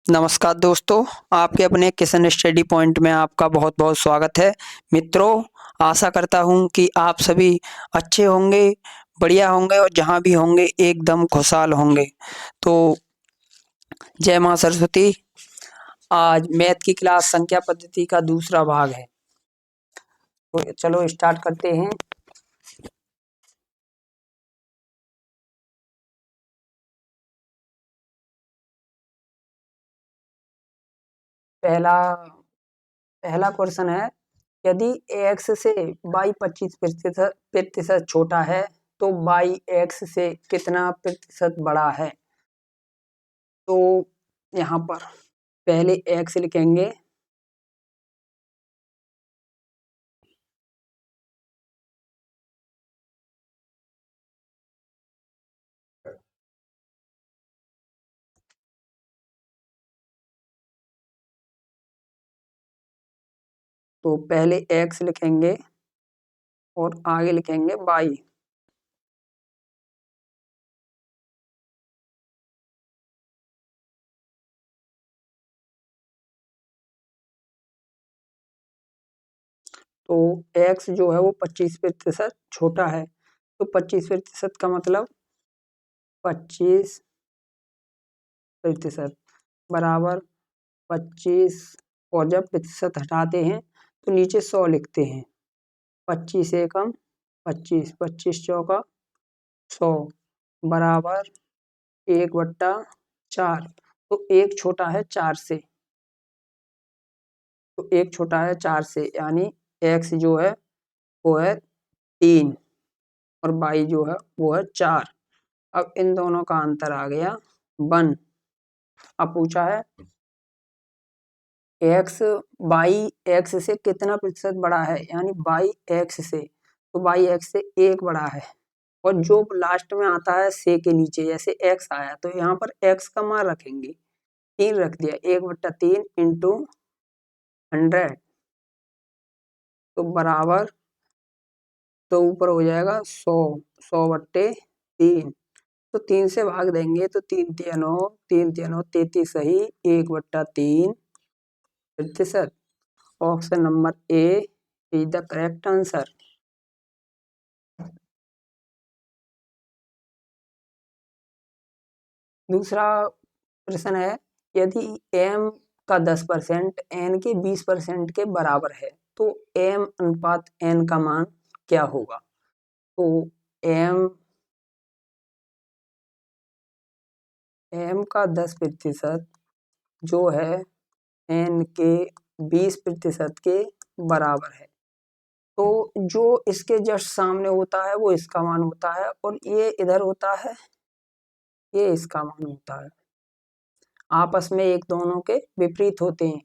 नमस्कार दोस्तों, आपके अपने किशन स्टडी पॉइंट में आपका बहुत बहुत स्वागत है। मित्रों, आशा करता हूँ कि आप सभी अच्छे होंगे, बढ़िया होंगे और जहाँ भी होंगे एकदम खुशहाल होंगे। तो जय माँ सरस्वती। आज मैथ की क्लास संख्या पद्धति का दूसरा भाग है, तो चलो स्टार्ट करते हैं। पहला पहला क्वेश्चन है, यदि x से y 25% छोटा है तो y x से कितना प्रतिशत बड़ा है। तो यहाँ पर पहले x लिखेंगे, तो पहले x लिखेंगे और आगे लिखेंगे y। तो x जो है वो 25% छोटा है, तो 25% का मतलब 25% बराबर 25, और जब प्रतिशत हटाते हैं तो नीचे 100 लिखते हैं। 25 एकम 25, 25 चौका 100 बराबर 1/4। तो एक छोटा है 4 से, तो एक छोटा है 4 से, यानी x जो है वो है 3 और y जो है वो है 4। अब इन दोनों का अंतर आ गया 1। अब पूछा है x y x से कितना प्रतिशत बड़ा है, यानी y x से, तो y x से 1 बड़ा है। और जो लास्ट में आता है से के नीचे, जैसे x आया तो यहाँ पर x का मान रखेंगे, 3 रख दिया, 1/3 इंटू 100, तो बराबर, तो ऊपर हो जाएगा 100, 100/3। तो 3 से भाग देंगे तो 3 33 सही, 1/3 प्रतिशत। Option number A is the correct answer. दूसरा प्रश्न है, यदि m का 10% n के 20% के बराबर है तो m अनुपात n का मान क्या होगा। तो m का 10% जो है n के 20% के बराबर है, तो जो इसके जस्ट सामने होता है वो इसका मान होता है, और ये इधर होता है, ये इसका मान होता है। आपस में एक दोनों के विपरीत होते हैं,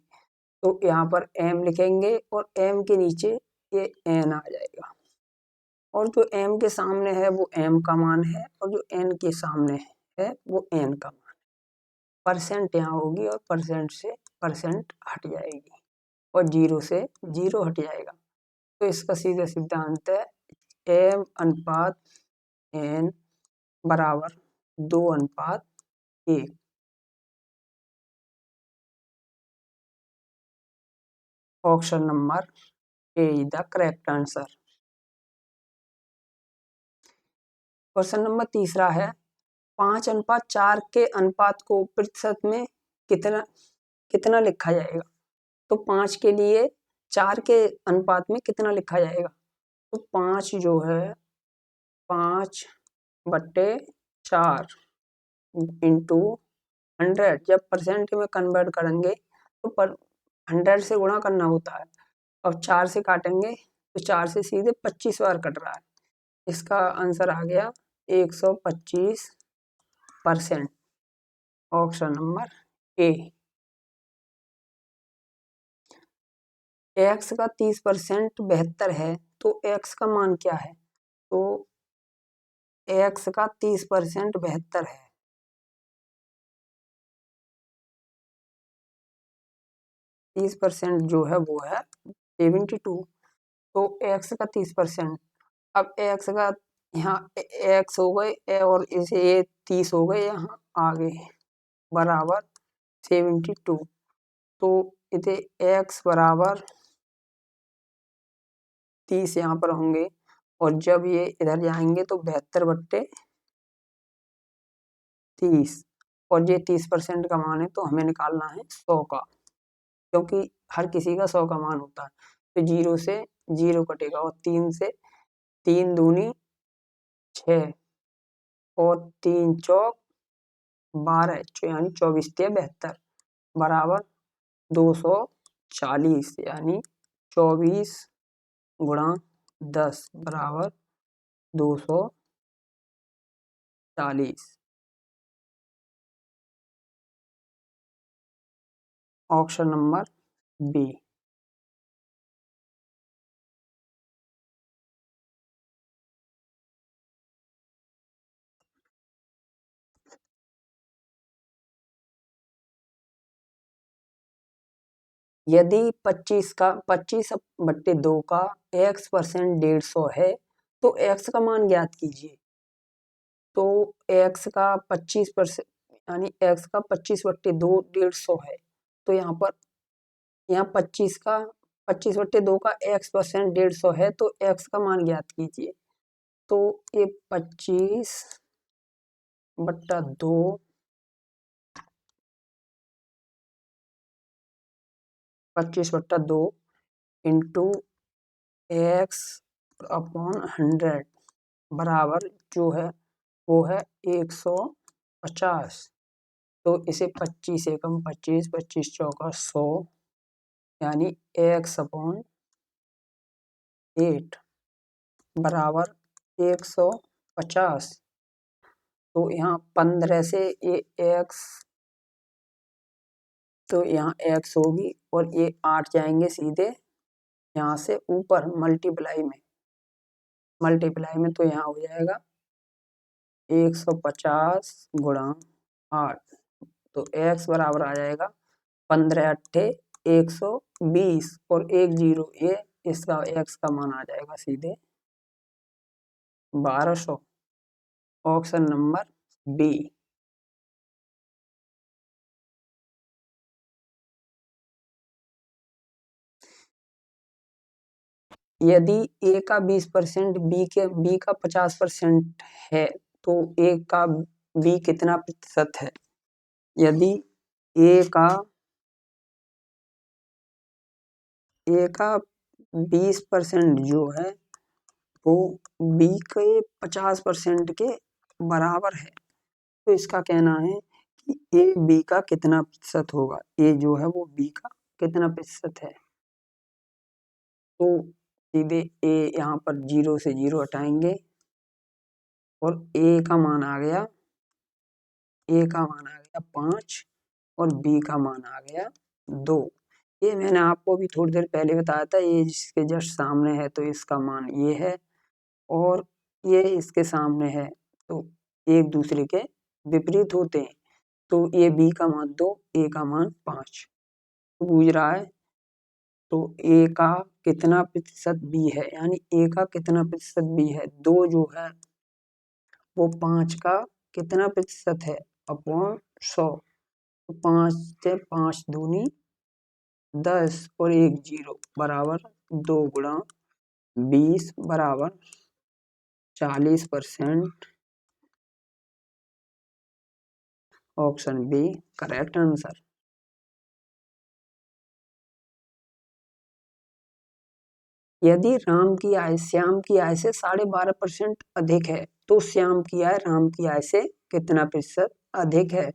तो यहाँ पर m लिखेंगे और m के नीचे ये n आ जाएगा, और जो m के सामने है वो m का मान है, और जो n के सामने है वो n का मान। परसेंट यहाँ होगी और परसेंट से परसेंट हट जाएगी और 0 से 0 हट जाएगा, तो इसका सीधा सिद्धांत है m अनुपात n बराबर 2:1। Option number A is the correct answer. Question number तीसरा है, 5:4 के अनुपात को प्रतिशत में कितना कितना लिखा जाएगा। तो 5 के लिए 4 के अनुपात में कितना लिखा जाएगा। तो 5 जो है 5/4 इंटू 100, जब परसेंट में कन्वर्ट करेंगे तो 100 से गुणा करना होता है। अब 4 से काटेंगे तो 4 से सीधे 25 बार कट रहा है, इसका आंसर आ गया 125%। ऑप्शन नंबर ए। x का 30% 72 है, तो x का मान क्या है। तो x का 30% 72 है, 30% जो है वो है 72। तो x का 30%, अब x का यहाँ x हो गए और इसे ये 30 हो गए यहाँ आगे, बराबर 72। तो इसे x बराबर 30 यहाँ पर होंगे, और जब ये इधर जाएंगे तो 72/30, और ये 30% का मान है तो हमें निकालना है 100 का, क्योंकि हर किसी का 100 का मान होता है। तो 0 से 0 कटेगा, और 3 से 3 दूनी 6, और 3 चौक 12, यानी 24 तिया 72 बराबर 240, यानी 24 गुणा 10 बराबर 240। Option number B. यदि 25/2 का x% 150 है तो x का मान ज्ञात कीजिए। तो x का 25%, यानी x का 25/2 150 है, तो यहाँ 25/2 का x% 150 है, तो x का मान ज्ञात कीजिए। तो ये 25/2 इंटू x अपॉन 100 बराबर जो है वो है 150। तो इसे 25 एकम 25, 25 चौका 100, यानी x अपॉन 8 बराबर 150। तो यहाँ 15 से ये x, तो यहाँ x होगी, और ये 8 जाएंगे सीधे यहाँ से ऊपर मल्टीप्लाई में, तो यहाँ हो जाएगा 150 गुणा 8। तो x बराबर आ जाएगा 15 अट्ठे 120, और 1 0, ये इसका x का मान आ जाएगा सीधे 1200। Option number B. यदि a का 20%, b का 50% है, तो a का b कितना प्रतिशत है? यदि a का 20% जो है वो b के 50% के बराबर है, तो इसका कहना है कि a b का कितना प्रतिशत होगा। a जो है वो b का कितना प्रतिशत है? तो सीधे a यहाँ पर 0 से 0 हटाएंगे, और a का मान आ गया 5, और b का मान आ गया 2। ये मैंने आपको भी थोड़ी देर पहले बताया था, ये जिसके जस्ट सामने है तो इसका मान ये है, और ये इसके सामने है, तो एक दूसरे के विपरीत होते हैं। तो ये b का मान 2, a का मान 5 पूछ रहा है। तो a का कितना प्रतिशत b है, यानी a का कितना प्रतिशत b है? 2 जो है वो 5 का कितना प्रतिशत है अपॉन 100। 5 से 5 दूनी 10, और 1 0 बराबर 2 गुणा 20 बराबर 40%। Option B correct answer. यदि राम की आय श्याम की आय से 12.5% अधिक है, तो श्याम की आय राम की आय से कितना प्रतिशत अधिक है?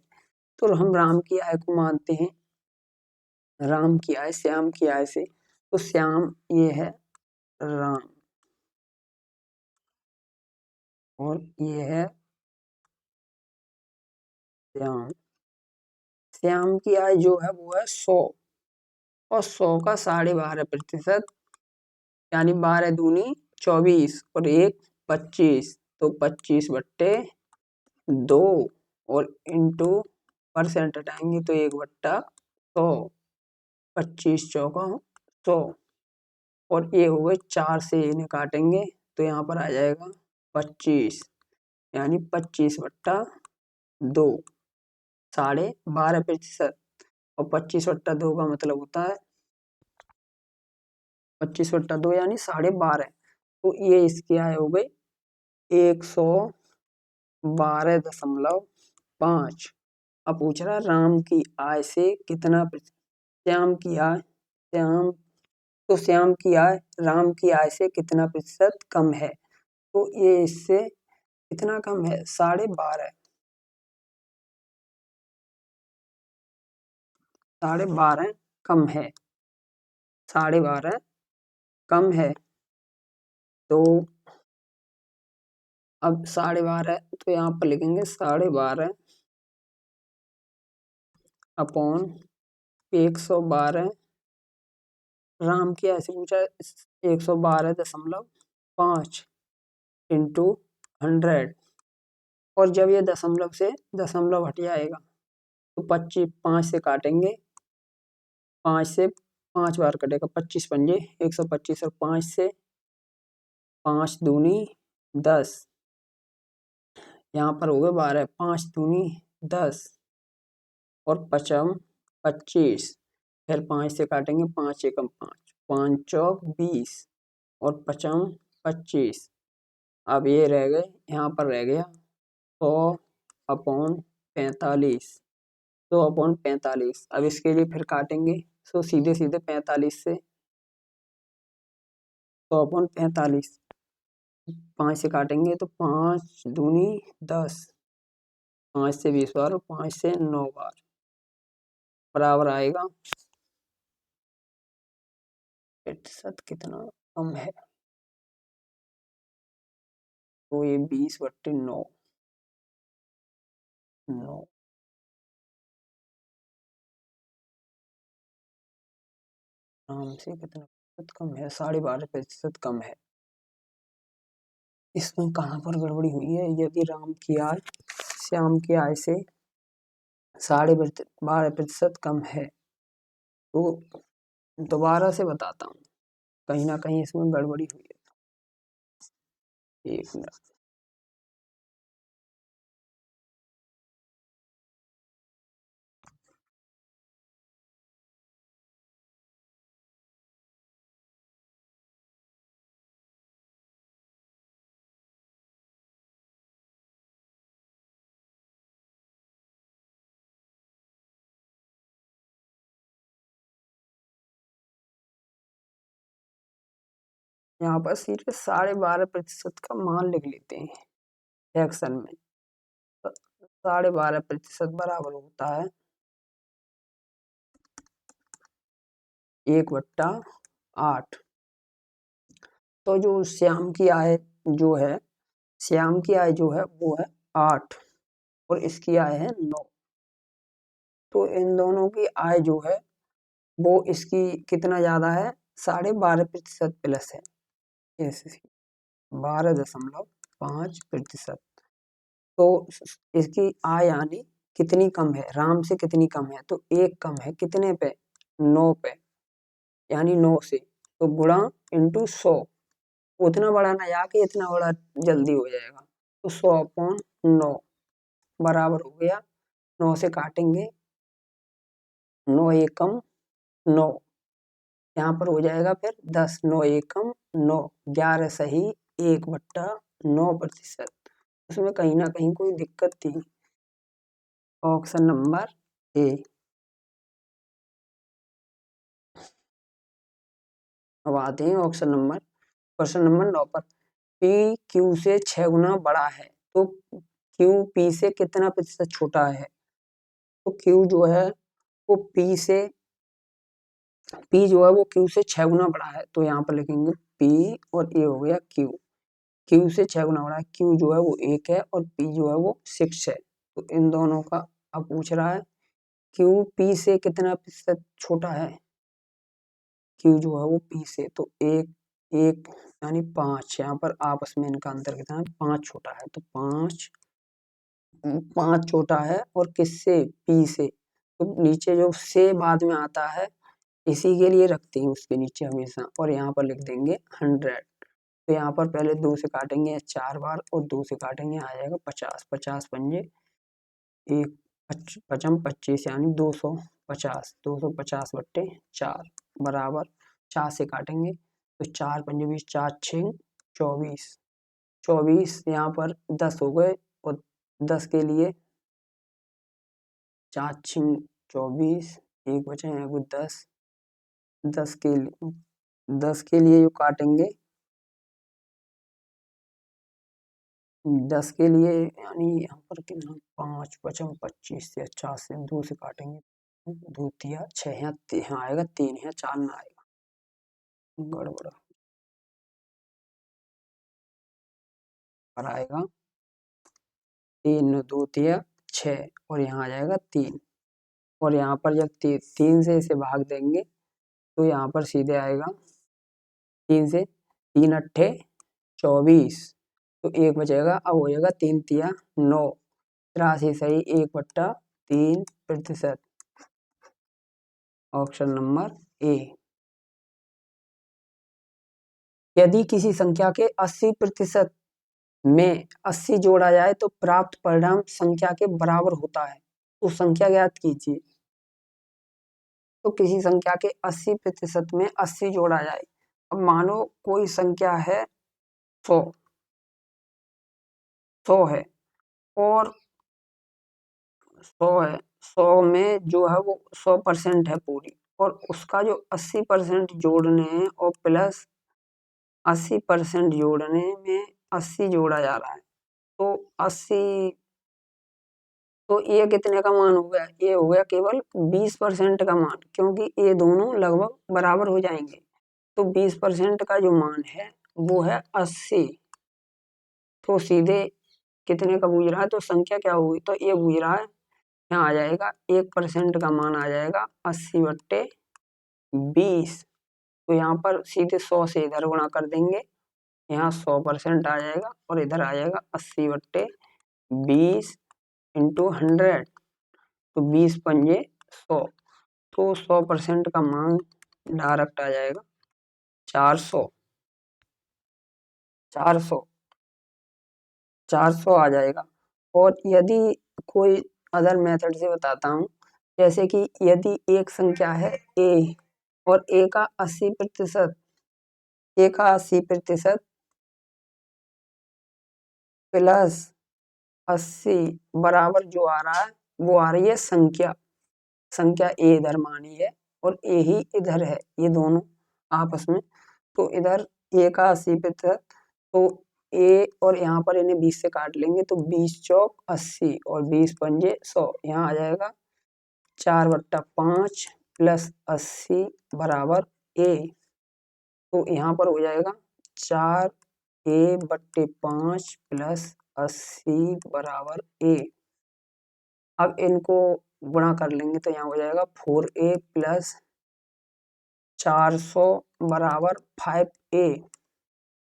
तो हम राम की आय को मानते हैं, राम की आय श्याम की आय से, तो श्याम ये है राम, और ये है श्याम। श्याम की आय जो है वो है 100, और 100 का 12.5%, यानी 12 दूनी 24, और 1 25, तो 25/2, और इंटू परसेंट हटाएंगे तो 1/100, 25 चौका 100, और ये हो गए 4 से इन्हें काटेंगे तो यहाँ पर आ जाएगा 25, यानी 25/2, 12.5%। और 25/2 का मतलब होता है 25/2 यानी 12.5। तो ये इसकी आय हो गई 112.5। अब पूछ रहा है राम की आय से कितना श्याम की आय श्याम की आय राम की आय से कितना प्रतिशत कम है। तो ये इससे कितना कम है 12.5। 12.5 कम है 12.5 कम है। तो अब 12.5 तो यहाँ पर लिखेंगे 12.5 अपॉन 112। राम की ऐसे पूछा 112.5 इंटू 100। और जब ये दशमलव से दशमलव हट जाएगा तो 25 5 से काटेंगे, 5 से 5 बार कटेगा, 25 पंजे 125 और 5 से 5 दूनी 10। यहाँ पर हो गए 12, 5 दूनी 10 और 5 25। फिर 5 से काटेंगे, 5 एकम 5, 5 चौक 20 और 5 25। अब ये रह गए, यहाँ पर रह गया 100/45। 100/45। अब इसके लिए फिर काटेंगे तो सीधे सीधे 45 से 100/45। 5 से काटेंगे तो 5 दूनी 10, 5 से 20 बार और 5 से 9 बार बराबर आएगा प्रतिशत कितना कम है। तो ये 20/9 राम से कितना प्रतिशत कम है 12.5% कम है। इसमें कहाँ पर गड़बड़ी हुई है। यदि राम की आय श्याम की आय से 12.5% कम है तो दोबारा से बताता हूँ, कहीं ना कहीं इसमें गड़बड़ी हुई है। एक मिनट। यहाँ पर सीधे 12.5% का मान लिख लेते हैं एक्शन में। 12.5% बराबर होता है 1/8। तो जो श्याम की आय जो है श्याम की आय जो है वो है 8 और इसकी आय है 9। तो इन दोनों की आय जो है वो इसकी कितना ज्यादा है 12.5% प्लस है। 12.5%। तो इसकी आय यानी कितनी कम है राम से कितनी कम है। तो एक कम है कितने पे 9 पे, यानी 9 से। तो गुणा इंटू 100। उतना बड़ा ना जाके इतना बड़ा जल्दी हो जाएगा। तो 100/9 बराबर हो गया 9 से काटेंगे 9 एकम 9। यहाँ पर हो जाएगा फिर 10, 9 एकम 9, 11 सही 1/9%। उसमें कहीं ना कहीं कोई दिक्कत थी। ऑप्शन नंबर ए। अब आते हैं क्वेश्चन नंबर 9 पर। पी क्यू से 6 गुना बड़ा है तो क्यू पी से कितना प्रतिशत छोटा है। तो क्यू जो है वो पी जो है वो क्यू से 6 गुना बड़ा है। तो यहाँ पर लिखेंगे पी और ए हो गया क्यू। क्यू से 6 गुना बड़ा है। क्यू जो है वो 1 है और पी जो है वो 6 है। तो इन दोनों का अब पूछ रहा है क्यू पी से कितना प्रतिशत छोटा है। क्यू जो है वो पी से तो एक एक यानी 5। यहाँ पर आपस में इनका अंतर कितना है 5 छोटा है। तो 5 छोटा है और किससे पी से। तो नीचे जो से बाद में आता है इसी के लिए रखते हैं उसके नीचे हमेशा। और यहाँ पर लिख देंगे 100। तो यहाँ पर पहले 2 से काटेंगे 4 बार और 2 से काटेंगे आ जाएगा 50। 50 पंजे एक 25 यानी 200। 50, 250/4 बराबर 4 से काटेंगे तो 4 पंजे 20, 4 6 24, 24 यहाँ पर 10 हो गए और 10 के लिए 4 6 24, एक बचे हैं वो 10, 10 के लिए जो काटेंगे 10 के लिए यानी यहाँ पर कितना 5 5 25 से 50 से 2 से काटेंगे 2 तिया 6 यहाँ आएगा 3 यहाँ 4 ना आएगा गड़बड़ पर आएगा 3 2 तिया 6 और यहाँ आ जाएगा 3 और यहाँ पर जब 3 से इसे भाग देंगे तो यहाँ पर सीधे आएगा 3 से 3 अट्ठे 24 तो 1 बचेगा अब हो जाएगा 3 तिया 9 83 सही 1/3%। ऑप्शन नंबर ए। यदि किसी संख्या के 80% में 80 जोड़ा जाए तो प्राप्त परिणाम संख्या के बराबर होता है तो संख्या ज्ञात कीजिए। तो किसी संख्या के 80% में 80 जोड़ा जाए, अब मानो कोई संख्या है 100 है और 100 में जो है वो 100% है पूरी और उसका जो 80% जोड़ने हैं और प्लस 80% जोड़ने में 80 जोड़ा जा रहा है तो 80 तो ये कितने का मान हो गया, ये हो गया केवल 20% का मान क्योंकि ये दोनों लगभग बराबर हो जाएंगे तो 20% का जो मान है वो है 80 तो सीधे कितने का बूझ रहा है तो संख्या क्या होगी तो ये बूझ रहा है यहाँ आ जाएगा 1% का मान आ जाएगा 80/20 तो यहाँ पर सीधे 100 से इधर गुणा कर देंगे यहाँ 100% आ जाएगा और इधर आ जाएगा 80/20 इंटू 100 तो 20 पंजे 100 तो 100% का मान डायरेक्ट आ जाएगा 400 आ जाएगा। और यदि कोई अदर मेथड से बताता हूँ जैसे कि यदि एक संख्या है a और a का 80% प्लस 80 बराबर जो आ रहा है वो आ रही है संख्या a इधर मानी है और a ही इधर है ये दोनों आपस में तो इधर a का 80% तो a और यहाँ पर इन्हें 20 से काट लेंगे तो 20 चौक 80 और 20 पंजे 100 यहाँ आ जाएगा 4/5 प्लस 80 बराबर a तो यहाँ पर हो जाएगा 4a/5 प्लस 80 बराबर a। अब इनको गुणा कर लेंगे तो यहाँ हो जाएगा 4a प्लस 400 बराबर 5a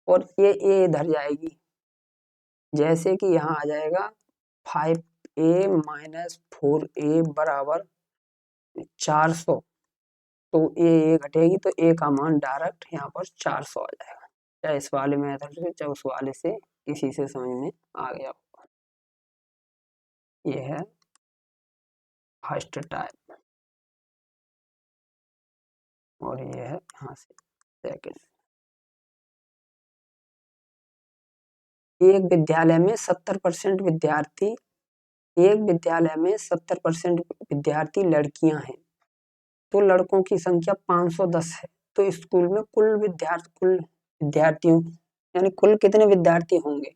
और ये a इधर जाएगी जैसे कि यहाँ आ जाएगा 5a माइनस 4a बराबर 400 तो ए घटेगी तो ए का मान डायरेक्ट यहाँ पर 400 आ जाएगा। चाहे इस वाले मेथड से चाहे उस वाले से किसी से समझ में आ गया होगा। ये है फर्स्ट टाइप और ये है यहाँ से सेकंड। एक विद्यालय में 70% विद्यार्थी लड़कियां हैं तो लड़कों की संख्या 510 है तो स्कूल में कुल विद्यार्थियों यानी कुल कितने विद्यार्थी होंगे।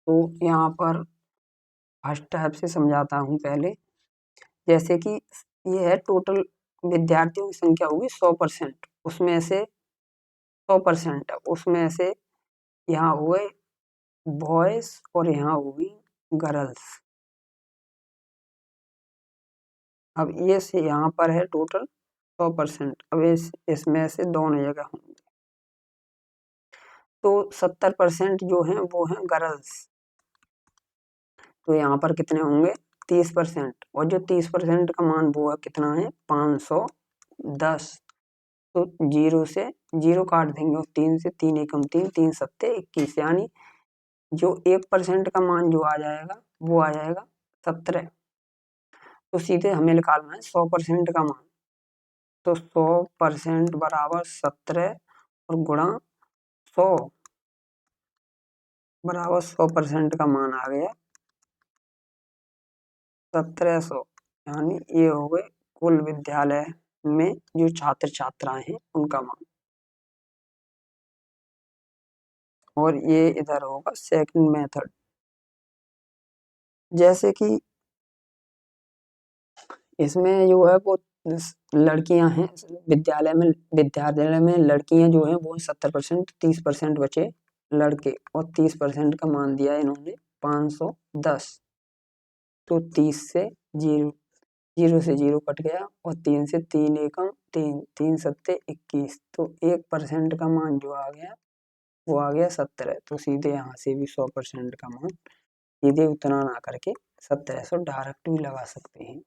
तो यहाँ पर फर्स्ट टाइप से समझाता हूँ पहले जैसे कि ये है टोटल विद्यार्थियों की संख्या होगी 100% उसमें से 100% है उसमें से यहाँ हुए बॉयज और यहाँ होगी गर्ल्स। अब ये से यहाँ पर है टोटल 100% अब इसमें से दोनों जगह होंगे तो 70% जो है वो है गर्ल्स तो यहाँ पर कितने होंगे 30% और जो 30% का मान वो है कितना है 510 तो 0 से 0 काट देंगे और 3 से 3 एकम 3 3 सत्ते 21 यानी जो 1% का मान जो आ जाएगा वो आ जाएगा 17 तो सीधे हमें निकालना है 100% का मान। तो 100% बराबर 17 और गुणा 100 बराबर 100% का मान आ गया 1700। यानी ये हो गए कुल विद्यालय में जो छात्र छात्राएं हैं उनका मान। और ये इधर होगा सेकंड मेथड। जैसे कि इसमें जो है वो लड़कियां हैं विद्यालय में लड़कियां जो हैं वो 70%, 30% बचे लड़के, और 30% का मान दिया इन्होंने 510। तो 30 से 0 कट गया और 3 से 3 एकम 3, 3 सत्ते 21। तो 1% का मान जो आ गया वो आ गया 17। तो सीधे यहाँ से भी 100% का मान सीधे उतना ना करके 1700 डायरेक्ट भी लगा सकते हैं।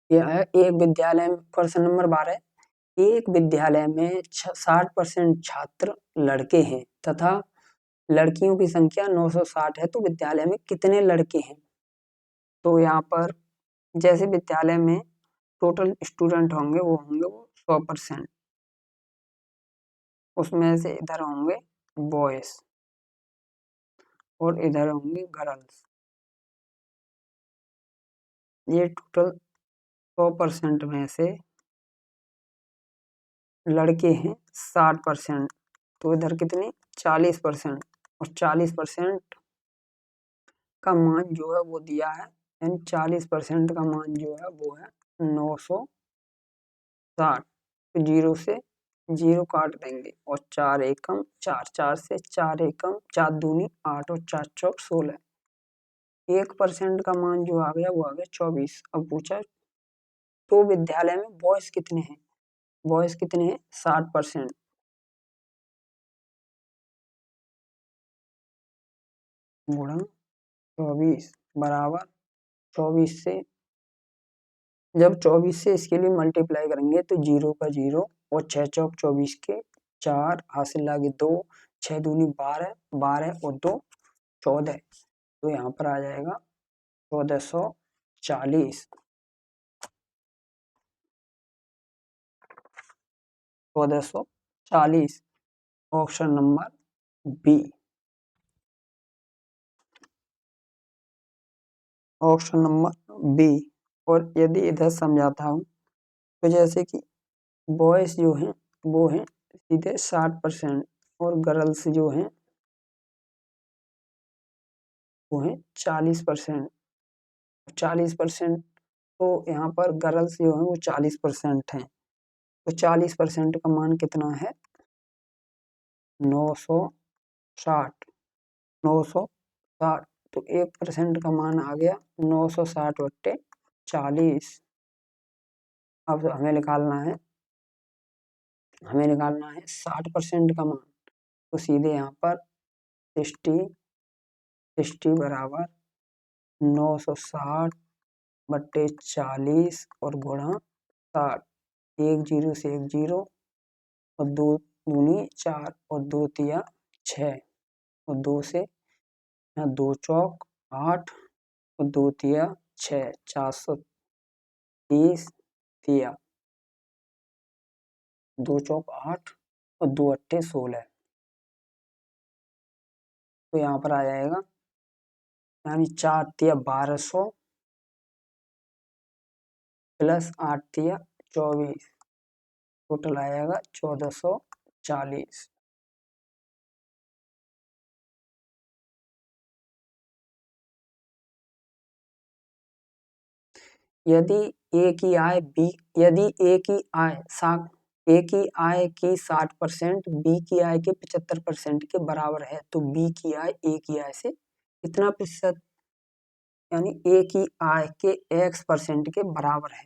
यह है एक विद्यालय में क्वेश्चन नंबर 12। एक विद्यालय में 60% छात्र लड़के हैं तथा लड़कियों की संख्या 960 है, तो विद्यालय में कितने लड़के हैं? तो यहाँ पर जैसे विद्यालय में टोटल स्टूडेंट होंगे वो 100%। उसमें से इधर होंगे बॉयज और इधर होंगे गर्ल्स। ये टोटल 100% में से लड़के हैं 60%, तो इधर कितने 40%, और 40% का मान जो है वो दिया है, यानी 40% का मान जो है वो है 960। तो 0 से 0 काट देंगे और 4 एकम 4, 4 से 4 एकम 4 दूनी 8 और 4 चौक 16। 1% का मान जो आ गया वो आ गया 24। अब पूछा तो विद्यालय में बॉयज कितने हैं? बॉयज कितने हैं 60%। गुणा 24 बराबर 24 से, जब 24 से इसके लिए मल्टीप्लाई करेंगे तो 0 का 0 और 6 चौक 24 के 4 हासिल लागे 2, 6 दूनी 12, 12 और 2 14। तो यहाँ पर आ जाएगा 1440। 1440 option number B. Option number B. और यदि इधर समझाता हूँ तो जैसे कि बॉयज जो हैं वो हैं सीधे 60% और गर्ल्स जो हैं वो हैं 40%। 40%, तो यहाँ पर गर्ल्स जो है वो 40% हैं। तो 40% का मान कितना है 960। 960, तो 1% का मान आ गया 960 बट्टे 40। अब हमें निकालना है 60% का मान। तो सीधे यहाँ पर 60 बराबर 960 बट्टे 40 और गुणा 60। 1 0 से 1 0 और 2 दूनी 4 और 2 तिया 6 और 2 से यहाँ 2 चौक 8 और 2 तिया 6, 430 तिया 2 चौक 8 और 2 अट्ठे 16। तो यहाँ पर आ जाएगा यानी 4 तिया 1200 प्लस 8 तिया 24, टोटल आएगा 1440। यदि यदि ए की आय की 60% बी की आय के 75% के बराबर है, तो बी की आय ए की आय से कितना प्रतिशत, यानी ए की आय के x% के बराबर है।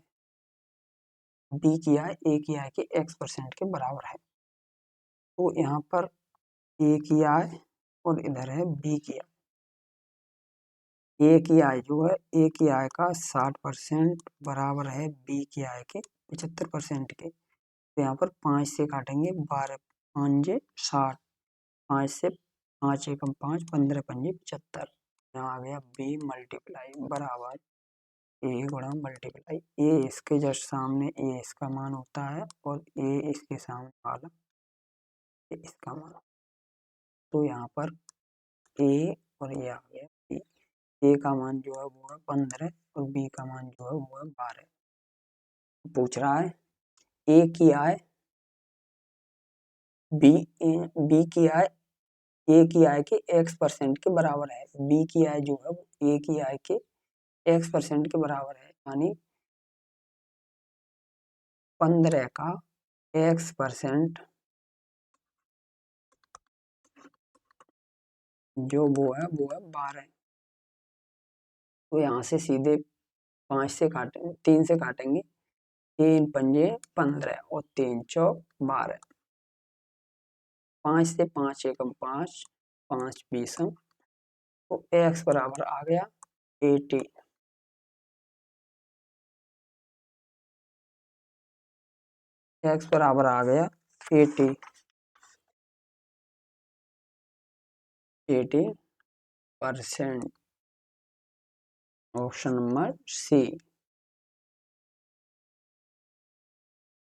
बी की आय ए की आय के x% के बराबर है। तो यहाँ पर ए की आय और इधर है बी की आय। ए की आय जो है ए की आय का 60% बराबर है बी की आय के 75% के। तो यहाँ पर 5 से काटेंगे 12 5 60, 5 से 5 एकम 5, 15 पंजे 75। यहाँ आ गया b मल्टीप्लाई बराबर ए गुणा मल्टीप्लाई ए इसके जस्ट सामने ए इसका मान होता है और ए इसके सामने वाला इसका मान। तो यहाँ पर ए और ये आ गया बी। ए का मान जो है वो है 15 और बी का मान जो है वो है 12। पूछ रहा है ए की आय बी की आय ए की आय के x% के बराबर है। बी की आय जो है वो ए की आय के x% के बराबर है, यानी 15 का x% जो वो है 12। तो यहाँ से सीधे 5 से काटेंगे 3 से काटेंगे, 3 पंजे 15 और 3 चौक 12। 5 से 5 एकम 5, 5 बीसम। तो x बराबर आ गया 80। x बराबर आ गया 80%। Option number C.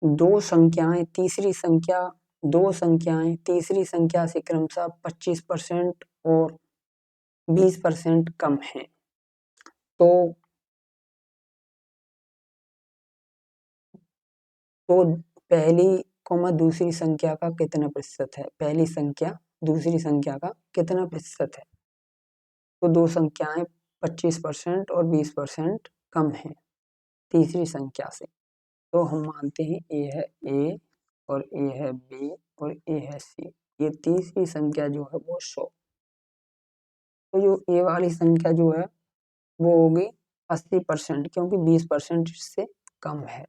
दो संख्याएं तीसरी संख्या से क्रमशः 25% और 20% कम है। तो पहली दूसरी संख्या का कितना प्रतिशत है? पहली संख्या दूसरी संख्या का कितना प्रतिशत है? तो दो संख्याएं 25% और 20% कम है तीसरी संख्या से। तो हम मानते हैं ए है ए और ए है बी और ए है सी। ये तीसरी संख्या जो है वो 100। तो जो ए वाली संख्या जो है वो होगी 80%, क्योंकि 20% से कम है,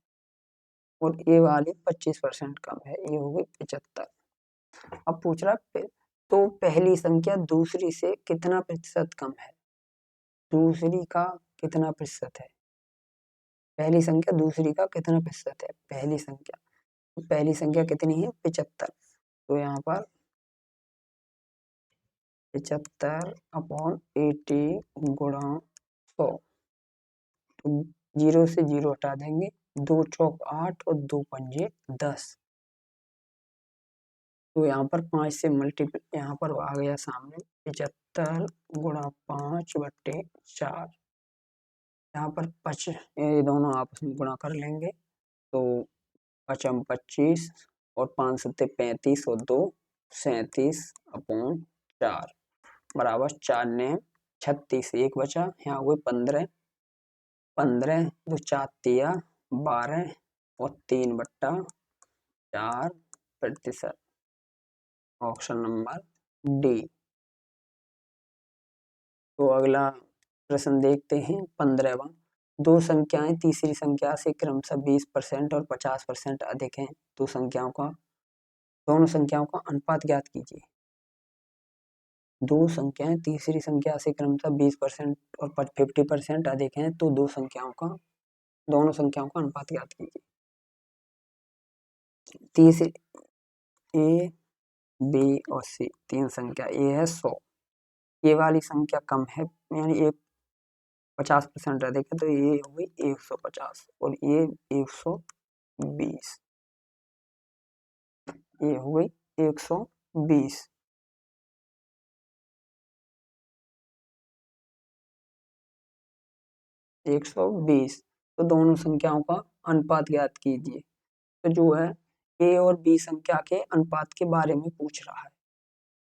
और ए वाली 25% कम है, ये होगी 75। अब पूछ रहा है तो पहली संख्या दूसरी से कितना प्रतिशत कम है? दूसरी का कितना प्रतिशत है? पहली संख्या दूसरी का कितना प्रतिशत है? पहली संख्या कितनी है? 75। तो यहाँ पर 75/80 गुणा 100। तो 0 से 0 हटा देंगे, 2 चौक 8 और 2 पंजे 10। तो यहाँ पर 5 से मल्टीप्लाई यहाँ पर आ गया सामने 75 गुणा 5/4। यहाँ पर ये दोनों आपस में गुणा कर लेंगे, तो 5 25 और 5 सत्ते 35 और 2 37/4 बराबर 4 ने 36। एक बचा, यहाँ हुए 15 दो 4 तिया 12 और 3/4%। Option number D. तो अगला प्रश्न देखते हैं 15वां। दो संख्याएं तीसरी संख्या से क्रमशः 20% और 50% अधिक हैं, तो दोनों संख्याओं का अनुपात ज्ञात कीजिए। दो संख्याएं तीसरी संख्या से क्रमशः 20% और 50% अधिक हैं, तो दोनों संख्याओं का अनुपात ज्ञात कीजिए। तीसरी ए बी और सी, तीन संख्या। ए है 100, ये वाली संख्या कम है, यानी ये 50% अधिक है, तो ये हुई 150 और ये 120। ये हुई 120। तो दोनों संख्याओं का अनुपात ज्ञात कीजिए। तो जो है ए और बी संख्या के अनुपात के बारे में पूछ रहा है,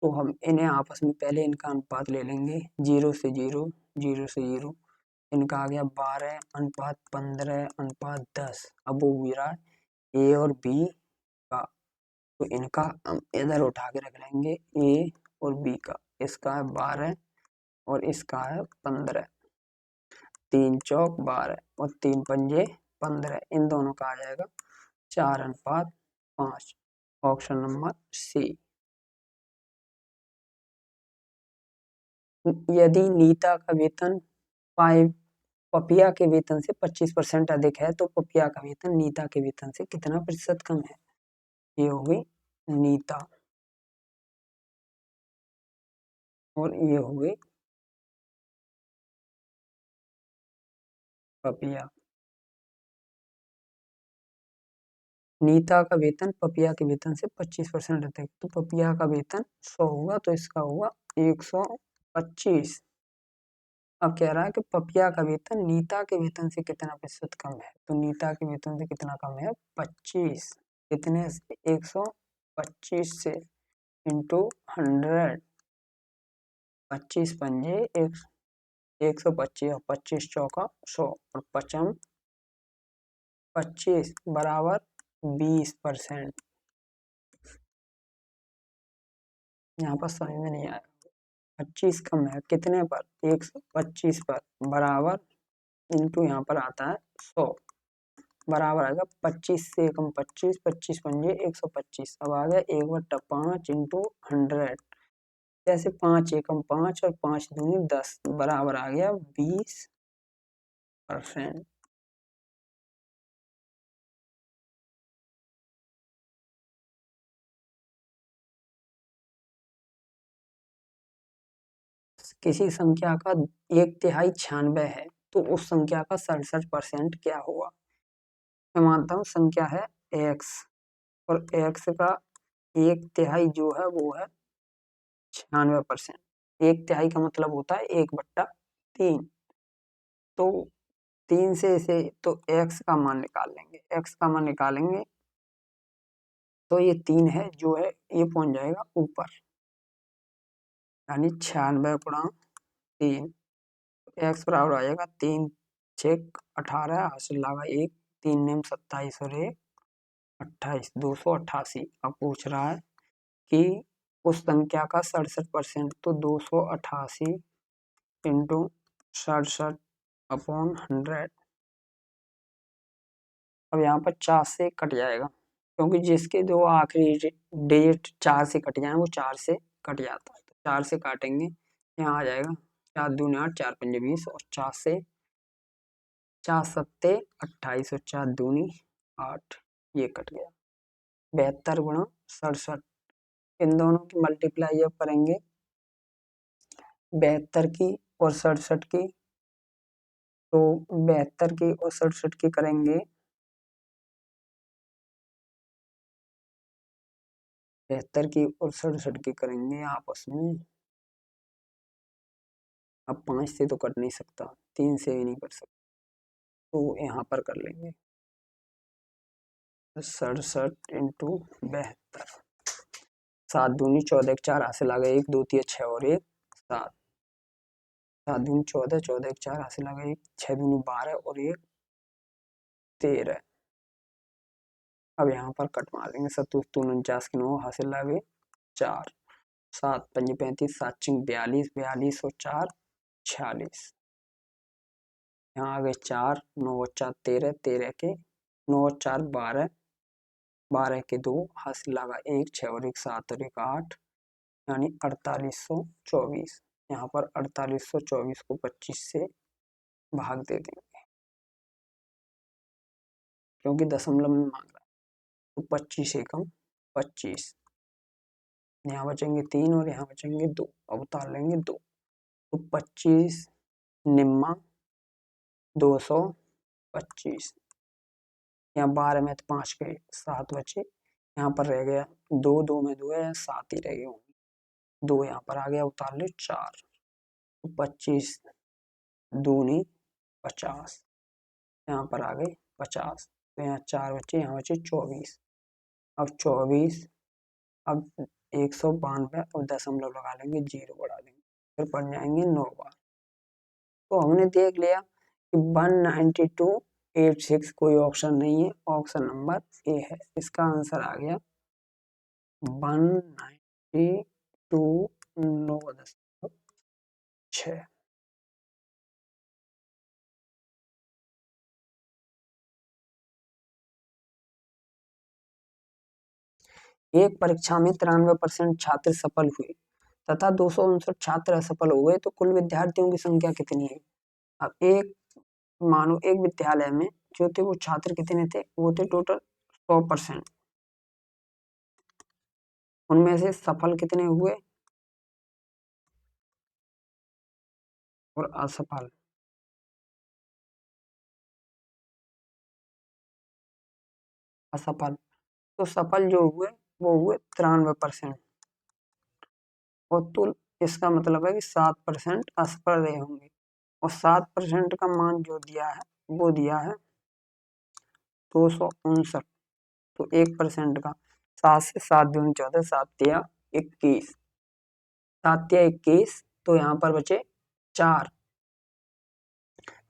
तो हम इन्हें आपस में पहले इनका अनुपात ले लेंगे। 0 से 0, 0 से 0, इनका आ गया 12/15/10। अब वो हुई रहा है ए और बी का, तो इनका हम इधर उठा के रख लेंगे ए और बी का। इसका है 12 और इसका है 15। 3 चौक 12 और 3 पंजे 15। इन दोनों का आ जाएगा 4:5। Option number C. यदि नीता का वेतन पपिया के वेतन से 25% अधिक है, तो पपिया का वेतन नीता के वेतन से कितना प्रतिशत कम है? ये हो गई नीता और ये हो गई पपिया। नीता का वेतन पपिया के वेतन से 25% रहता है, तो पपिया का वेतन 100 होगा तो इसका होगा 125। अब कह रहा है कि पपिया का वेतन नीता के वेतन से कितना प्रतिशत कम है, तो नीता के वेतन से कितना कम है 25। कितने से 125 से इंटू 100, 25 पंजे 125 और 25 चौका 100 और 25 बराबर 20%। यहाँ पर समझ में नहीं आया, 25 कम है कितने पर 125 पर बराबर इंटू यहाँ पर आता है 100 बराबर आएगा 25 से कम 25, 25 पंजे 125। अब आ गया 1/5 इंटू 100, जैसे 5 एकम 5 और 5 दूनी 10 बराबर आ गया 20%। किसी संख्या का 1/3 96 है तो उस संख्या का 67% क्या होगा। मैं मानता हूँ संख्या है x और x का 1/3 जो है वो है 96%। 1/3 का मतलब होता है 1/3। तो 3 से इसे तो x का मान निकाल लेंगे, x का मान निकालेंगे तो ये 3 है जो है ये पहुंच जाएगा ऊपर, यानी 96 × 3। x बराबर आ जाएगा 3 छेक 18 हासिल लगा 1, 3 नेम 27 और 1 28, 288। अब पूछ रहा है कि उस संख्या का 67%, तो 288 इंटू 67/100। अब यहाँ पर 4 से कट जाएगा, क्योंकि जिसके दो आखिरी डिजिट 4 से कट जाए वो 4 से कट जाता है, तो 4 से काटेंगे यहाँ आ जाएगा 4 दूनी 8, 4 पंजे 20 और 4 से 4 सत्ते 28 और 4 दूनी 8, ये कट गया। 72 × 67, इन दोनों की मल्टीप्लाई जब करेंगे 72 की और 67 की, तो 72 की और 67 की करेंगे 72 की और 67 की करेंगे आपस में। अब 5 से तो कट नहीं सकता, 3 से भी नहीं कट सकता, तो यहाँ पर कर लेंगे 67 इंटू 72। 7 दूनी 14, 4 हासिल आ गए 1, 2 3 6 और 1 7, 7 दूनी 14, 14 4 हासिल आ गए 1, 6 दूनी 12 और 1 13। अब यहाँ पर कट मार लेंगे 27 2 49 के 9 हासिल ला गए 4, 7 5 35, 7 6 42, 42 और 4 46। यहाँ आ गए 4, 9 और 4 13, 13 के 9 और 4 12, 12 के 2 हासिल लगा 1, 6 और 1 7 और 1 8, यानी 4824। यहाँ पर 4824 को 25 से भाग दे देंगे, क्योंकि दशमलव में मांग रहा है, तो 25 एकम 25। यहाँ बचेंगे 3 और यहाँ बचेंगे 2, अब उतार लेंगे 2, तो 25 निम्मा 225। यहाँ 12 में तो 5 के 7 बचे, यहाँ पर रह गया 2, 2 में 2 है 7 ही रह गए होंगे, 2 यहाँ पर आ गया, उतार ले 4, तो 25 दूनी 50, यहाँ पर आ गए 50, तो यहाँ 4 बचे, यहाँ बचे 24। अब 24, अब 192 और दशमलव लगा लेंगे, 0 बढ़ा देंगे, फिर पढ़ जाएंगे 9 बार। तो हमने देख लिया कि 19286 कोई ऑप्शन नहीं है, ऑप्शन नंबर ए है। इसका आंसर आ गया 192.9.6। एक परीक्षा में 93% छात्र सफल हुए तथा 259 छात्र असफल हो गए, तो कुल विद्यार्थियों की संख्या कितनी है। अब एक मानो एक विद्यालय में जो थे वो छात्र कितने थे, वो थे टोटल 100%। उनमें से सफल कितने हुए और असफल। असफल, तो सफल जो हुए वो हुए 93%। और तो इसका मतलब है कि 7% असफल रहे होंगे। और 7% का मान जो दिया है वो दिया है 259। तो 1% का 7 से 7 दूनी 14, 7 तिया 21, 7 तिया 21, तो यहाँ पर बचे 4,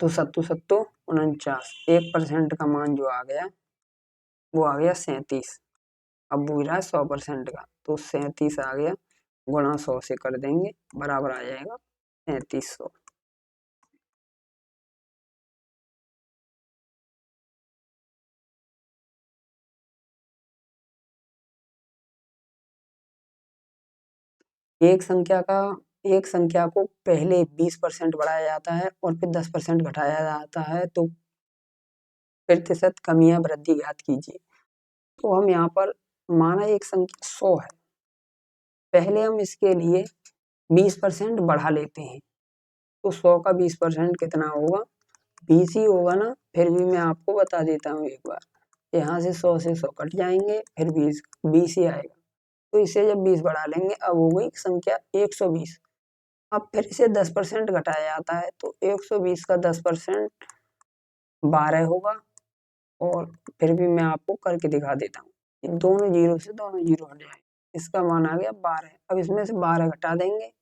तो सत्तू सत्तू 49। 1% का मान जो आ गया वो आ गया 37। अब वो रहा 100% का, तो 37 आ गया, गुणा 100 से कर देंगे, बराबर आ जाएगा 3700। एक संख्या को पहले 20% बढ़ाया जाता है और फिर 10% घटाया जाता है, तो प्रतिशत कमी या वृद्धि ज्ञात कीजिए। तो हम यहाँ पर माना एक संख्या 100 है, पहले हम इसके लिए 20% बढ़ा लेते हैं, तो 100 का 20% कितना होगा, 20 ही होगा ना। फिर भी मैं आपको बता देता हूँ एक बार, यहाँ से 100 से 100 कट जाएंगे, फिर 20 ही आएगा। तो इसे जब 20 बढ़ा लेंगे, अब हो गई संख्या 120। अब फिर इसे 10% घटाया जाता है, तो 120 का 10% 12 होगा। और फिर भी मैं आपको करके दिखा देता हूँ, दोनों जीरो से दोनों जीरो हट जाए, इसका मान आ गया 12। अब इसमें से 12 घटा देंगे,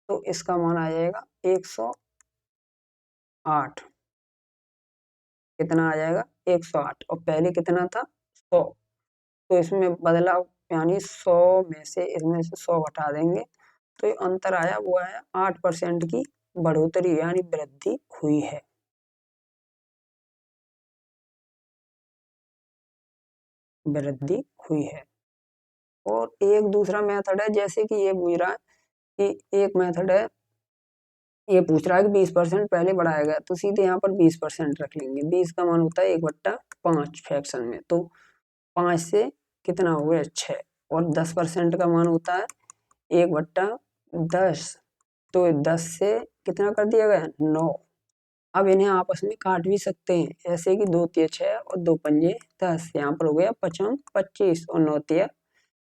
तो इसका मान आ जाएगा 108। कितना आ जाएगा 108, और पहले कितना था 100। तो इसमें बदलाव, यानी 100 में से इसमें से 100 घटा देंगे, तो ये अंतर आया, वो आया 8% की बढ़ोतरी यानी वृद्धि हुई है। वृद्धि हुई है। और एक दूसरा मेथड है, जैसे कि ये पूछ रहा है कि एक मेथड है, ये पूछ रहा है कि 20% पहले बढ़ाया गया, तो सीधे यहाँ पर 20% रख लेंगे। 20 का मान होता है 1/5 फ्रैक्शन में, तो 5 से कितना हो गया 6। और 10% का मान होता है 1/10, तो 10 से कितना कर दिया गया 9। अब इन्हें आपस में काट भी सकते हैं, ऐसे कि 2 तिया 6 और 2 पंजे 10, यहाँ पर हो गया 55 25 और 9 तिया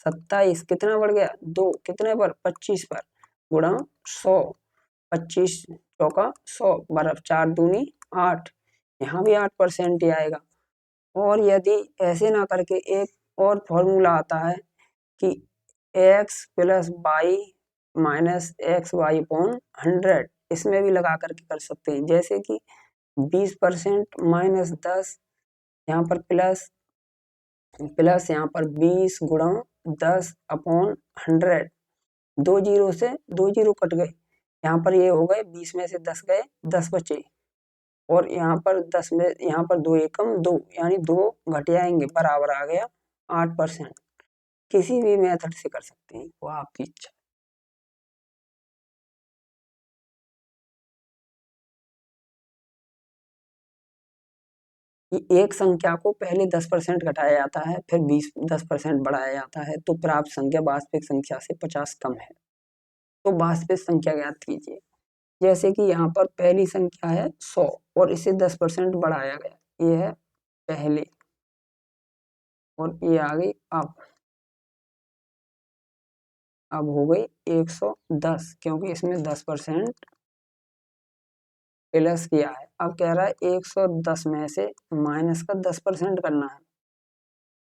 27। कितना बढ़ गया 2, कितने पर 25 पर, गुणा 100। 25 चौका 100, बराबर 4 दूनी 8, यहाँ भी 8% ही आएगा। और यदि ऐसे ना करके एक और फॉर्मूला आता है कि x plus y minus x y upon 100, इसमें भी लगा करके कर सकते हैं। जैसे कि 20% माइनस 10, यहाँ पर प्लस प्लस यहाँ पर 20 गुणा 10 अपॉन 100। दो जीरो से दो जीरो कट गए, यहाँ पर ये हो गए 20 में से 10 गए, 10 बचे। और यहाँ पर 10 में, यहाँ पर 2 एकम 2, यानी 2 घट जाएंगे, बराबर आ गया 8%। किसी भी मेथड से कर सकते हैं, वो आपकी इच्छा। कि एक संख्या को पहले 10% घटाया जाता है, फिर 10% बढ़ाया जाता है, तो प्राप्त संख्या वास्तविक संख्या से 50 कम है। तो वास्तविक संख्या ज्ञात कीजिए। जैसे कि यहाँ पर पहली संख्या है 100 और इसे 10% बढ़ाया गया, ये है पहले, और ये आ गई अब हो गई 110, क्योंकि इसमें 10% प्लस किया है। अब कह रहा है 110 में से माइनस का 10% करना है,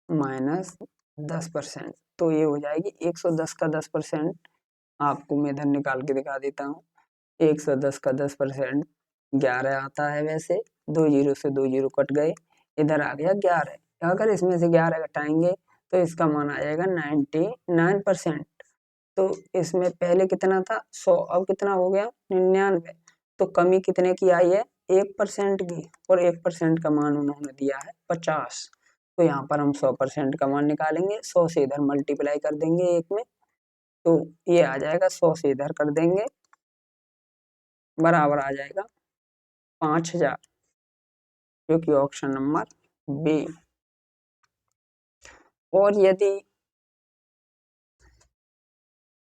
माइनस 10%, तो ये हो जाएगी 110 का 10%। आपको मैं इधर निकाल के दिखा देता हूँ। 110 का 10% 11 आता है। वैसे दो जीरो से दो जीरो कट गए, इधर आ गया 11। अगर इसमें से 11 घटाएंगे तो इसका मान आ जाएगा 99%। तो इसमें पहले कितना था 100, अब कितना हो गया 99। तो कमी कितने की आई है 1% की, और 1% का मान उन्होंने दिया है 50। तो यहाँ पर हम 100% का मान निकालेंगे, 100 से इधर मल्टीप्लाई कर देंगे एक में, तो ये आ जाएगा 100 से इधर कर देंगे, बराबर आ जाएगा 5000, जो कि ऑप्शन नंबर बी। और यदि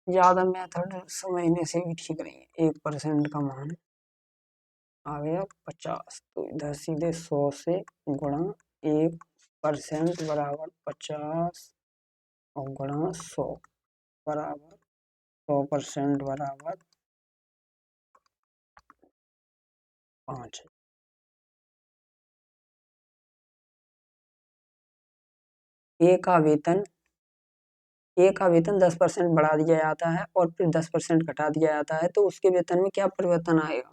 ज्यादा मेथड समझने से भी ठीक नहीं है। 1% का मान आ गया 50, तो इधर सीधे 100 से गुणा 1% बराबर 50 और गुणा 100 बराबर 100% बराबर 5। ए का वेतन 10% बढ़ा दिया जाता है और फिर 10% घटा दिया जाता है, तो उसके वेतन में क्या परिवर्तन आएगा?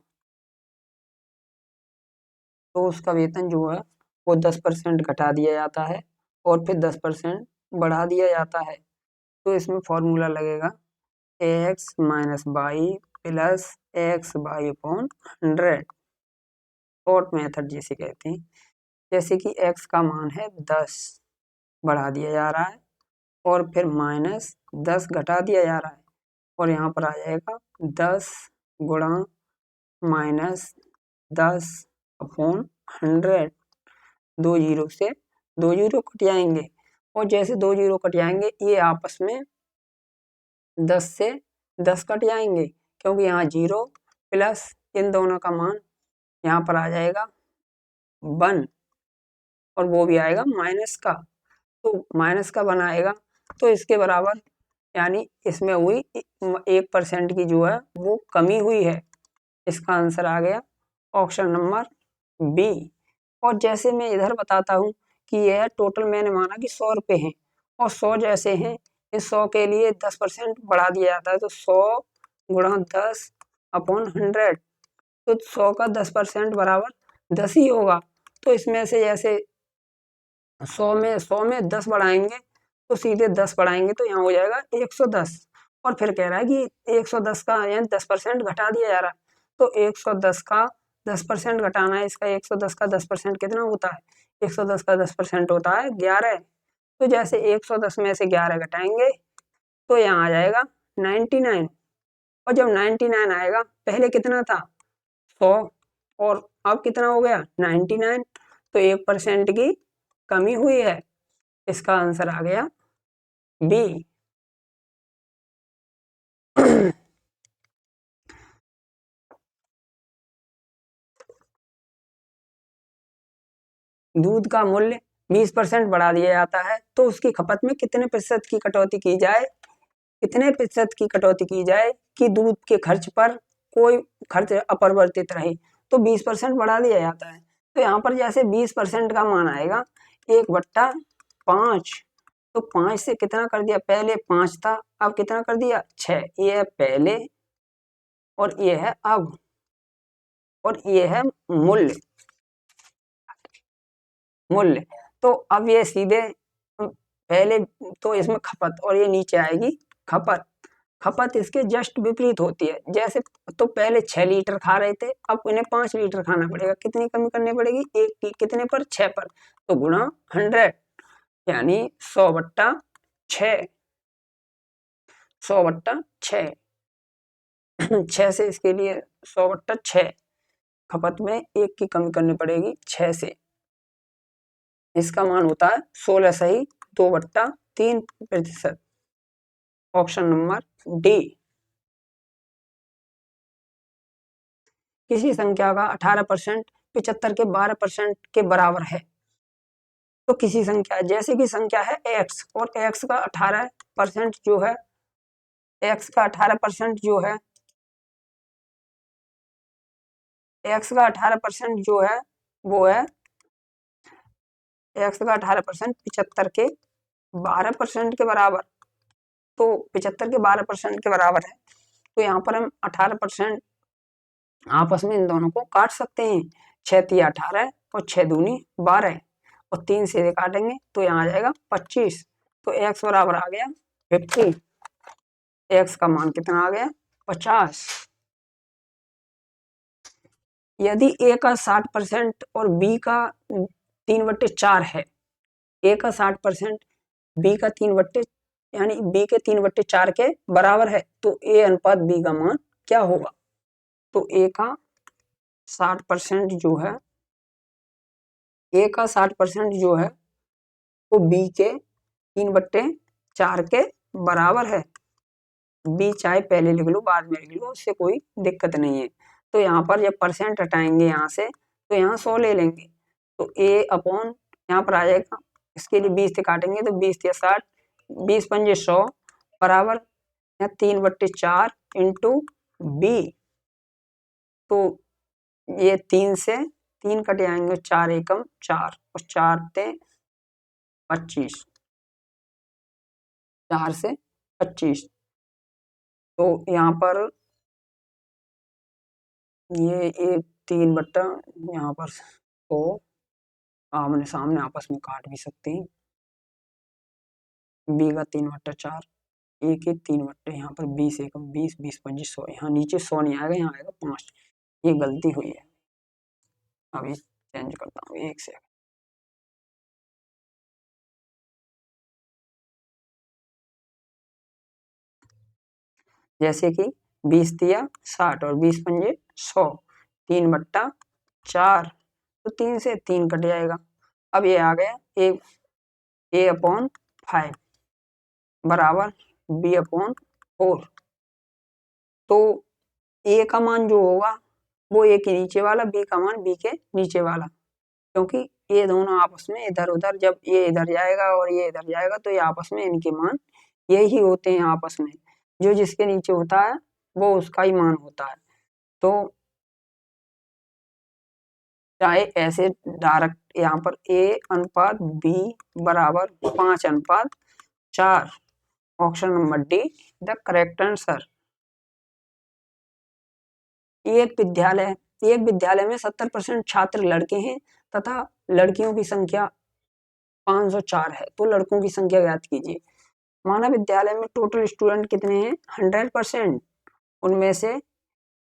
तो उसका वेतन जो है वो 10% घटा दिया जाता है और फिर 10% बढ़ा दिया जाता है। तो इसमें फॉर्मूला लगेगा x minus y plus x y upon 100, short method जिसे कहते हैं। जैसे कि x का मान है 10 बढ़ा दिया जा रहा है और फिर माइनस 10 घटा दिया जा रहा है, और यहाँ पर आ जाएगा 10 गुणा माइनस 10 अपॉन 100। 2 जीरो से 2 जीरो कट जाएंगे, और जैसे 2 जीरो कट जाएंगे ये आपस में 10 से 10 कट जाएंगे, क्योंकि यहाँ जीरो प्लस इन दोनों का मान यहाँ पर आ जाएगा 1, और वो भी आएगा माइनस का, तो माइनस का 1 आएगा, तो इसके बराबर यानी इसमें हुई 1% की जो है वो कमी हुई है। इसका आंसर आ गया ऑप्शन नंबर बी। और जैसे मैं इधर बताता हूँ कि यह टोटल मैंने माना कि 100 रुपये हैं, और 100 जैसे हैं, इस 100 के लिए 10% बढ़ा दिया जाता है, तो 100 गुणा 10 अपॉन 100, तो 100 का 10% बराबर 10 ही होगा। तो इसमें से जैसे 100 में 10 बढ़ाएंगे तो सीधे 10 बढ़ाएंगे तो यहाँ हो जाएगा 110, और फिर कह रहा है कि 110 का यानी 10% घटा दिया जा रहा है, तो 110 का 10% घटाना है। इसका 110 का 10% कितना होता है? 110 का 10% होता है 11। तो जैसे 110 में से 11 घटाएंगे तो यहाँ आ जाएगा 99, और जब 99 आएगा, पहले कितना था 100 और अब कितना हो गया 99, तो 1% की कमी हुई है। इसका आंसर आ गया बी। दूध का मूल्य 20% बढ़ा दिया जाता है, तो उसकी खपत में कितने प्रतिशत की कटौती की जाए? कितने प्रतिशत की कटौती की जाए कि दूध के खर्च पर कोई खर्च अपरिवर्तित रहे? तो 20% बढ़ा दिया जाता है, तो यहाँ पर जैसे 20% का मान आएगा 1/5, तो 5 से कितना कर दिया, पहले 5 था अब कितना कर दिया 6, ये है पहले और ये है अब, और ये है मूल्य। मूल्य तो अब ये सीधे पहले तो इसमें खपत और ये नीचे आएगी खपत। खपत इसके जस्ट विपरीत होती है। जैसे तो पहले 6 लीटर खा रहे थे, अब इन्हें 5 लीटर खाना पड़ेगा। कितनी कमी करनी पड़ेगी? 1 की, कितने पर 6 पर, तो गुणा 100 यानी 100/6, 100/6 6 से इसके लिए 100/6 खपत में 1 की कमी करनी पड़ेगी 6 से। इसका मान होता है 16 सही 2/3%। Option number D. किसी संख्या का 18% 75 के 12% के बराबर है। तो किसी संख्या, जैसे कि संख्या है x, और x का 18% जो है, x का 18% जो है, x का 18% जो है वो है, x का 18% 75 के 12% के बराबर, तो 75 के 12% के बराबर है। तो यहाँ पर हम 18% आपस में इन दोनों को काट सकते हैं। 6 तिया 18 और 6 दूनी 12, और 3 से काटेंगे तो यहाँ आ जाएगा 25, तो x बराबर आ गया 50। x का मान कितना आ गया 50। यदि a का 60% और b का 3/4 है, a का 60% b का 3/, यानी b के 3/4 के बराबर है, तो a अनुपात b का मान क्या होगा? तो a का 60% जो है, a का 60% जो है वो b के 3/4 के बराबर है। बी चाहे पहले लिख लो बाद में लिख लो, उससे कोई दिक्कत नहीं है। तो यहाँ पर जब परसेंट हटाएंगे यहाँ से तो यहाँ 100 ले लेंगे, तो ए अपॉन यहाँ पर आ जाएगा, इसके लिए 20 से काटेंगे तो 20 या 60, 20 पंजे 100 बराबर 3/4 इंटू बी। तो ये 3 से 3 कट जाएंगे, 4 एकम 4 और 4 ते 25, 4 से 25। तो यहाँ पर ये 3 बट्टा यहाँ पर तो आमने सामने आपस में काट भी सकते हैं। बी का 3/4, ए के 3 बट्टे यहाँ पर 20 एकम 20, 20 पंजी 100, यहाँ नीचे 100 नहीं आएगा, यहाँ आएगा 5। ये गलती हुई है, अभी चेंज करता हूँ 1 से। जैसे कि 20 तिया 60 और 20 पंजे 100, 3/4, तो 3 से 3 कट जाएगा। अब ये आ गया ए अपॉन 5 बराबर बी अपॉन 4। तो ए का मान जो होगा वो ए के नीचे वाला, बी का मान बी के नीचे वाला, क्योंकि ये दोनों आपस में इधर उधर, जब ये इधर जाएगा और ये इधर जाएगा तो ये आपस में इनके मान यही होते हैं आपस में, जो जिसके नीचे होता है वो उसका ही मान होता है। तो चाहे ऐसे डायरेक्ट यहाँ पर ए अनुपात बी बराबर 5:4, option number D the correct answer. एक विद्यालय में 70% छात्र लड़के हैं तथा लड़कियों की संख्या 504 है, तो लड़कों की संख्या ज्ञात कीजिए। माना विद्यालय में टोटल स्टूडेंट कितने हैं 100%, उनमें से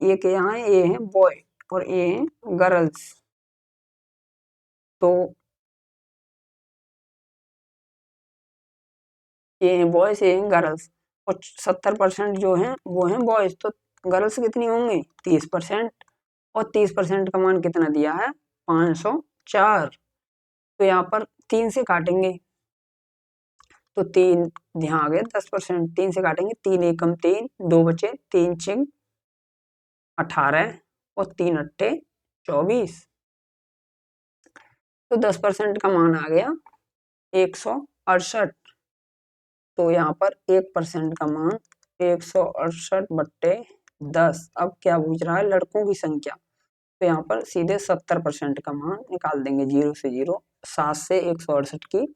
एक यहाँ ए है बॉय और ए है गर्ल्स। तो ए है बॉयज, ए है गर्ल्स, और 70% जो है वो है बॉयज, तो गर्ल्स कितनी होंगी 30%, और 30% का मान कितना दिया है 504। तो यहाँ पर 3 से काटेंगे तो 3 यहाँ आ गए 10%, 3 से काटेंगे 3 एकम 3, 2 बचे, 3 छिंग 18 और 3 अट्ठे 24, तो 10% का मान आ गया 168। तो यहाँ पर 1% का मान 168/10। अब क्या पूछ रहा है लड़कों की संख्या, तो यहाँ पर सीधे 70% का मान निकाल देंगे, 0 से 0, 7 से 168 की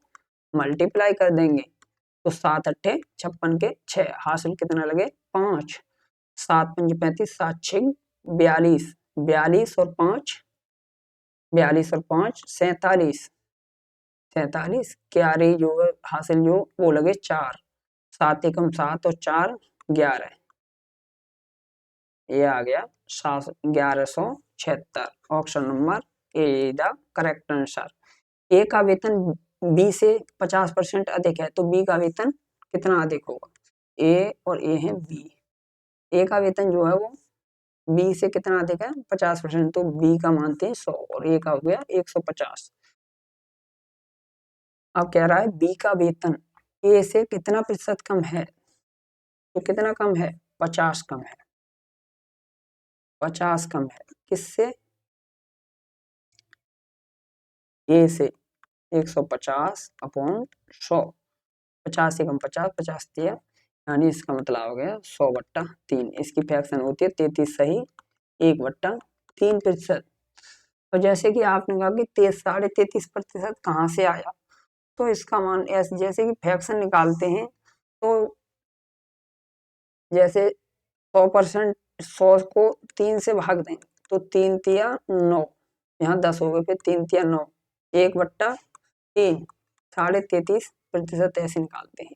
मल्टीप्लाई कर देंगे, तो 7 अट्ठे 56 के 6, हासिल कितना लगे 5, 7 पंजे 35, 7 6 42, 42 और 5 47, 47 क्यारी जो हासिल जो वो लगे 4, 7 एकम 7 और 4 11, ये आ गया 1176। Option number A the correct answer. A का वेतन बी से 50% अधिक है, तो बी का वेतन कितना अधिक होगा, ए और ए है बी, ए का वेतन जो है वो बी से कितना अधिक है 50%, तो बी का मानते हैं 100 और ए का हो गया 150। अब कह रहा है बी का वेतन ए से कितना प्रतिशत कम है, तो कितना कम है 50 कम है, 50 कम है किससे, ए से 150/100, 50 से कम 50, 50 दिया, यानी इसका मतलब हो गया 100/3। इसकी फ्रैक्शन होती है 33 सही 1/3%। तो जैसे कि आपने कहा कि 33.5% कहाँ से आया, तो इसका मान जैसे कि फ्रैक्शन निकालते हैं तो जैसे 100%, 100 को 3 से भाग दें तो 3 तिया 9, यहाँ 10 हो गए, फिर 3 तिया 9, 1/3, 33.5% ऐसे निकालते हैं।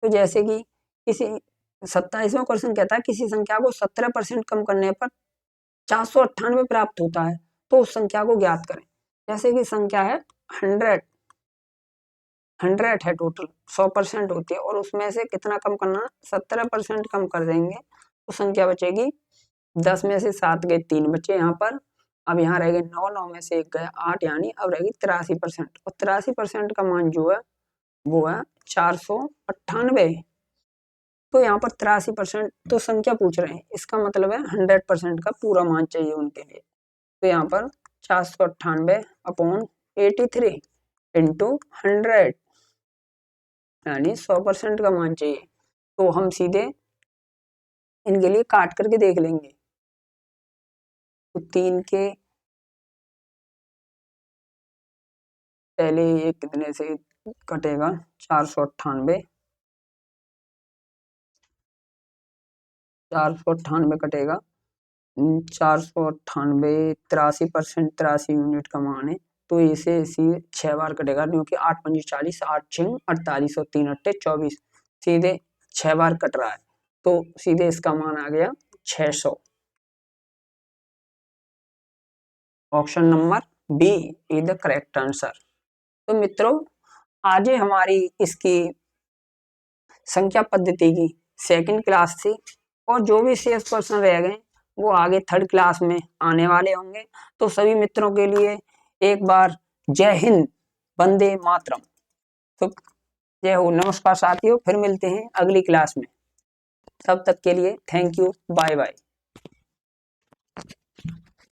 तो जैसे कि किसी 27वां क्वेश्चन कहता है किसी संख्या को 17% कम करने पर 498 प्राप्त होता है, तो उस संख्या को ज्ञात करें। जैसे कि संख्या है 100 है, टोटल 100% होती है और उसमें से कितना कम करना 17% कम कर देंगे तो संख्या बचेगी 10 में से 7 गए 3 बचे यहाँ पर, अब यहाँ रह गए 9, 9 में से 1 गया 8, यानी अब रहेगी 83%, और 83% का मान जो है वो है 498। तो यहाँ पर 83% तो संख्या पूछ रहे हैं, इसका मतलब है 100% का पूरा मान चाहिए उनके लिए। तो यहाँ पर 498/83 इंटू 100 यानी 100% का मान चाहिए। तो हम सीधे इनके लिए काट करके देख लेंगे। तो 3 के पहले ये कितने से कटेगा, 498 कटेगा, 498 83%, 83 यूनिट का मान है। तो इसे इसी 6 बार कटेगा, क्योंकि 8 पंजे 40, 8 6 48 और 3 अट्ठे 24, सीधे 6 बार कट रहा है। तो सीधे इसका मान आ गया 600। Option number B is the correct answer. तो मित्रों, आज हमारी इसकी संख्या पद्धति की सेकंड क्लास थी, और जो भी शेष प्रश्न रह गए वो आगे थर्ड क्लास में आने वाले होंगे। तो सभी मित्रों के लिए एक बार जय हिंद, वंदे मातरम। तो जय हो, नमस्कार साथियों, फिर मिलते हैं अगली क्लास में। तब तक के लिए थैंक यू, बाय बाय।